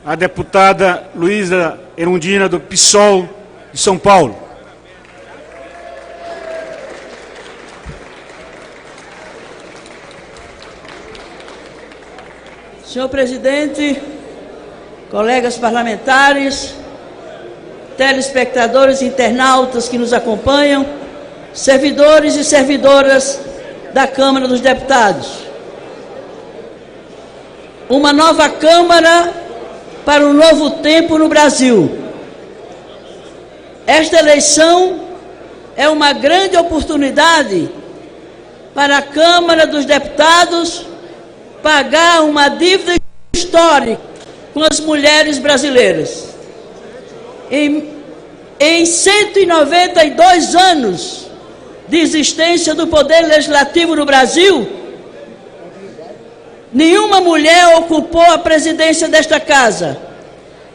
a deputada Luísa Erundina, do PSOL de São Paulo. Senhor presidente, colegas parlamentares, telespectadores e internautas que nos acompanham, servidores e servidoras da Câmara dos Deputados. Uma nova Câmara para um novo tempo no Brasil. Esta eleição é uma grande oportunidade para a Câmara dos Deputados pagar uma dívida histórica com as mulheres brasileiras. Em 192 anos de existência do Poder Legislativo no Brasil, nenhuma mulher ocupou a presidência desta casa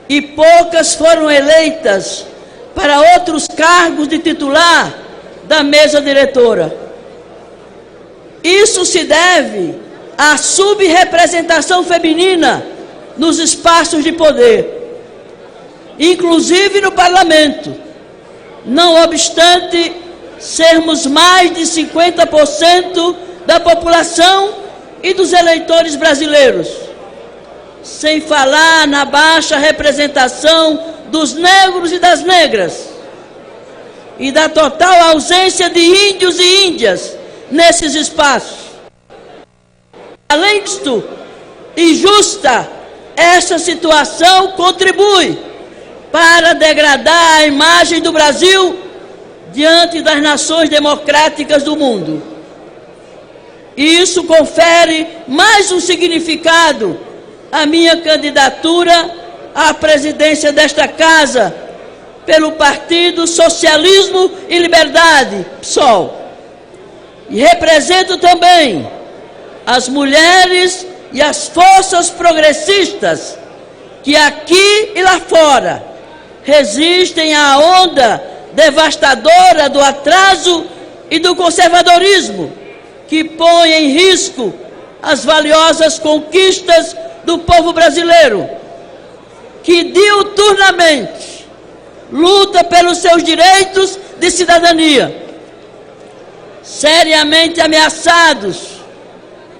e poucas foram eleitas para outros cargos de titular da mesa diretora. Isso se deve à subrepresentação feminina nos espaços de poder, inclusive no parlamento, não obstante sermos mais de 50% da população e dos eleitores brasileiros, sem falar na baixa representação dos negros e das negras, e da total ausência de índios e índias nesses espaços. Além disto, injusta, essa situação contribui para degradar a imagem do Brasil diante das nações democráticas do mundo. E isso confere mais um significado à minha candidatura à presidência desta Casa pelo Partido Socialismo e Liberdade, PSOL. E represento também as mulheres e as forças progressistas que aqui e lá fora resistem à onda devastadora do atraso e do conservadorismo que põe em risco as valiosas conquistas do povo brasileiro, que diuturnamente luta pelos seus direitos de cidadania, seriamente ameaçados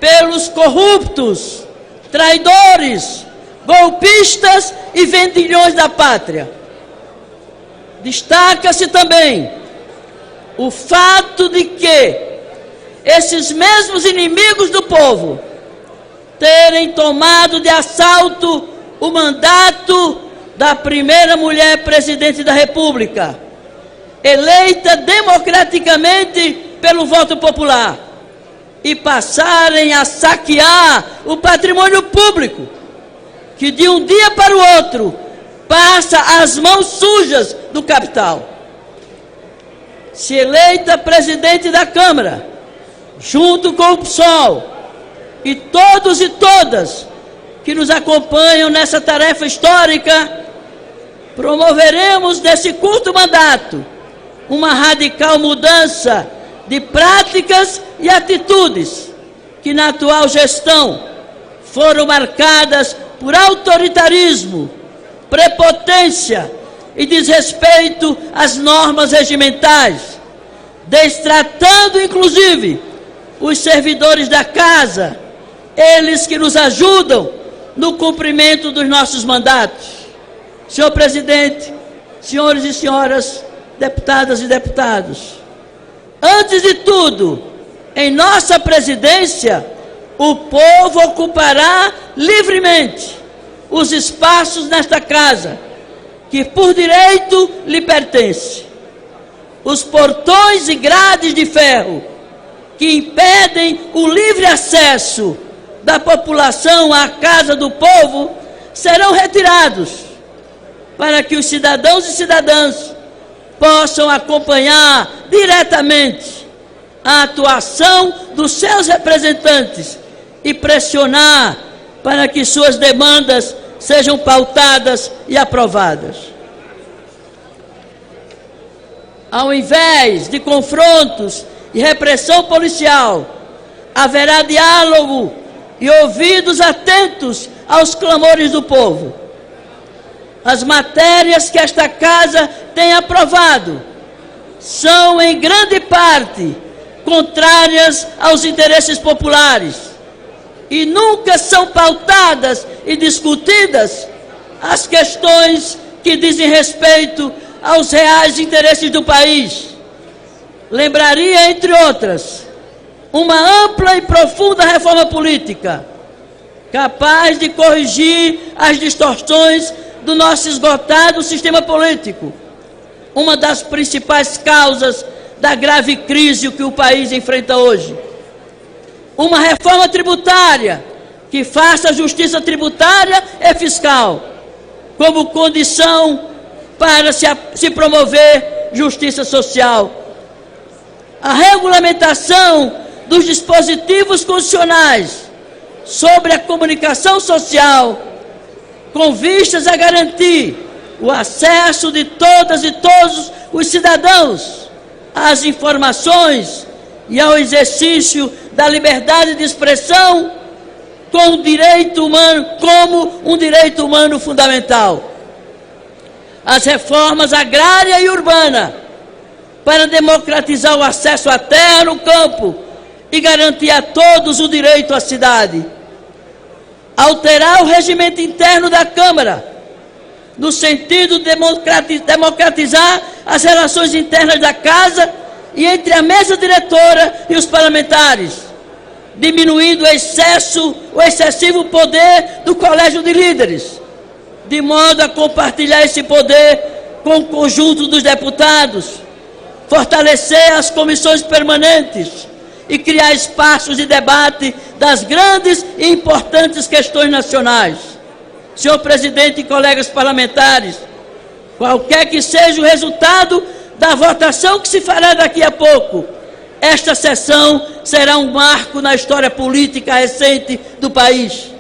pelos corruptos, traidores, golpistas e vendilhões da pátria. Destaca-se também o fato de que esses mesmos inimigos do povo terem tomado de assalto o mandato da primeira mulher presidente da República, eleita democraticamente pelo voto popular, e passarem a saquear o patrimônio público, que de um dia para o outro passa às mãos sujas do capital. Se eleita presidente da Câmara, junto com o PSOL e todos e todas que nos acompanham nessa tarefa histórica, promoveremos nesse curto mandato uma radical mudança de práticas e atitudes que na atual gestão foram marcadas por autoritarismo, prepotência e desrespeito às normas regimentais, destratando inclusive os servidores da casa, eles que nos ajudam no cumprimento dos nossos mandatos. Senhor presidente, senhores e senhoras, deputadas e deputados, antes de tudo, em nossa presidência, o povo ocupará livremente os espaços nesta casa, que por direito lhe pertence. Os portões e grades de ferro que impedem o livre acesso da população à casa do povo serão retirados, para que os cidadãos e cidadãs possam acompanhar diretamente a atuação dos seus representantes e pressionar para que suas demandas sejam pautadas e aprovadas. Ao invés de confrontos e repressão policial, haverá diálogo e ouvidos atentos aos clamores do povo. as matérias que esta Casa tem aprovado são, em grande parte, contrárias aos interesses populares e nunca são pautadas e discutidas as questões que dizem respeito aos reais interesses do país. Lembraria, entre outras, uma ampla e profunda reforma política, capaz de corrigir as distorções do nosso esgotado sistema político, uma das principais causas da grave crise que o país enfrenta hoje. Uma reforma tributária que faça a justiça tributária e fiscal como condição para se promover justiça social. A regulamentação dos dispositivos constitucionais sobre a comunicação social, com vistas a garantir o acesso de todas e todos os cidadãos às informações e ao exercício da liberdade de expressão como um direito humano fundamental. As reformas agrária e urbana para democratizar o acesso à terra no campo e garantir a todos o direito à cidade. Alterar o regimento interno da Câmara, no sentido de democratizar as relações internas da Casa e entre a mesa diretora e os parlamentares, diminuindo o excessivo poder do Colégio de Líderes, de modo a compartilhar esse poder com o conjunto dos deputados, fortalecer as comissões permanentes e criar espaços de debate das grandes e importantes questões nacionais. Senhor presidente e colegas parlamentares, qualquer que seja o resultado da votação que se fará daqui a pouco, esta sessão será um marco na história política recente do país.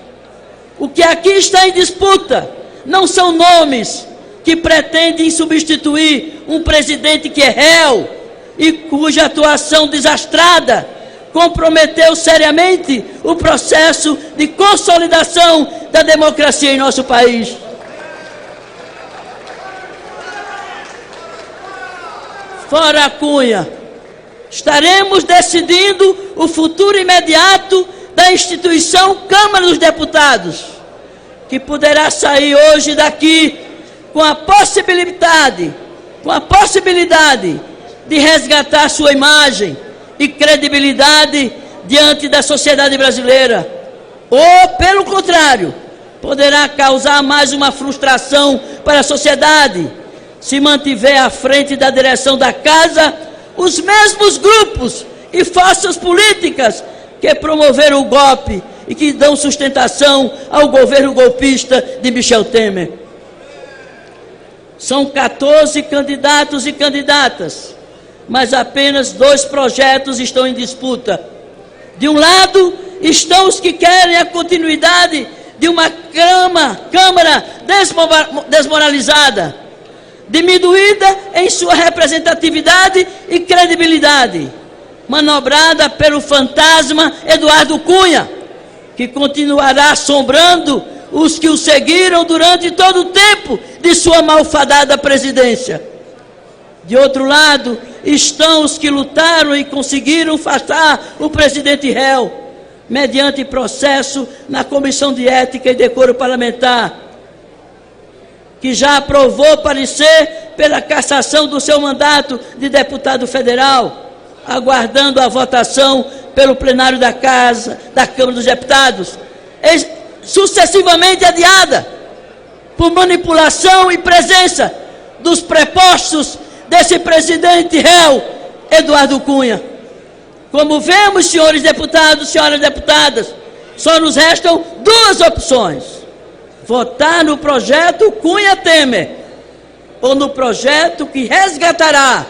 O que aqui está em disputa não são nomes que pretendem substituir um presidente que é réu e cuja atuação desastrada comprometeu seriamente o processo de consolidação da democracia em nosso país. Fora a Cunha, estaremos decidindo o futuro imediato da instituição Câmara dos Deputados, que poderá sair hoje daqui com a possibilidade de resgatar sua imagem e credibilidade diante da sociedade brasileira. Ou, pelo contrário, poderá causar mais uma frustração para a sociedade, se mantiver à frente da direção da Casa os mesmos grupos e forças políticas que promoveram o golpe e que dão sustentação ao governo golpista de Michel Temer. São 14 candidatos e candidatas, mas apenas 2 projetos estão em disputa. De um lado, estão os que querem a continuidade de uma Câmara desmoralizada, diminuída em sua representatividade e credibilidade, manobrada pelo fantasma Eduardo Cunha, que continuará assombrando os que o seguiram durante todo o tempo de sua malfadada presidência. De outro lado, estão os que lutaram e conseguiram afastar o presidente réu, mediante processo na Comissão de Ética e Decoro Parlamentar, que já aprovou parecer pela cassação do seu mandato de deputado federal, aguardando a votação pelo plenário da Câmara dos Deputados, sucessivamente adiada por manipulação e presença dos prepostos desse presidente réu, Eduardo Cunha. Como vemos, senhores deputados, senhoras deputadas, só nos restam 2 opções: votar no projeto Cunha-Temer ou no projeto que resgatará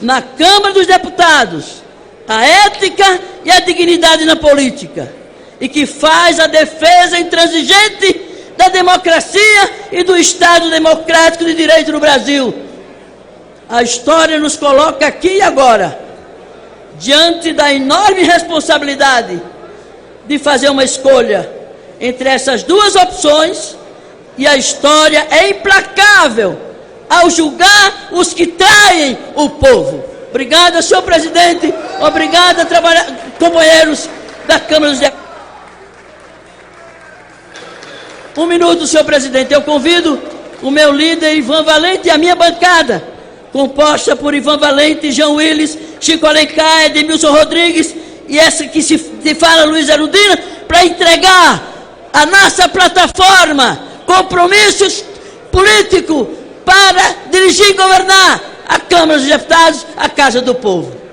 na Câmara dos Deputados a ética e a dignidade na política e que faz a defesa intransigente da democracia e do Estado democrático de direito no Brasil. A história nos coloca aqui e agora diante da enorme responsabilidade de fazer uma escolha entre essas 2 opções E a história é implacável ao julgar os que traem o povo. Obrigado, senhor presidente. Obrigado, companheiros da Câmara dos Deputados. Um minuto, senhor presidente. Eu convido o meu líder, Ivan Valente, e a minha bancada, composta por Ivan Valente, João Willis, Chico Alencar, Edmilson Rodrigues e essa que se fala, Luiz Erundina, para entregar a nossa plataforma, compromissos políticos para dirigir e governar a Câmara dos Deputados, a Casa do Povo.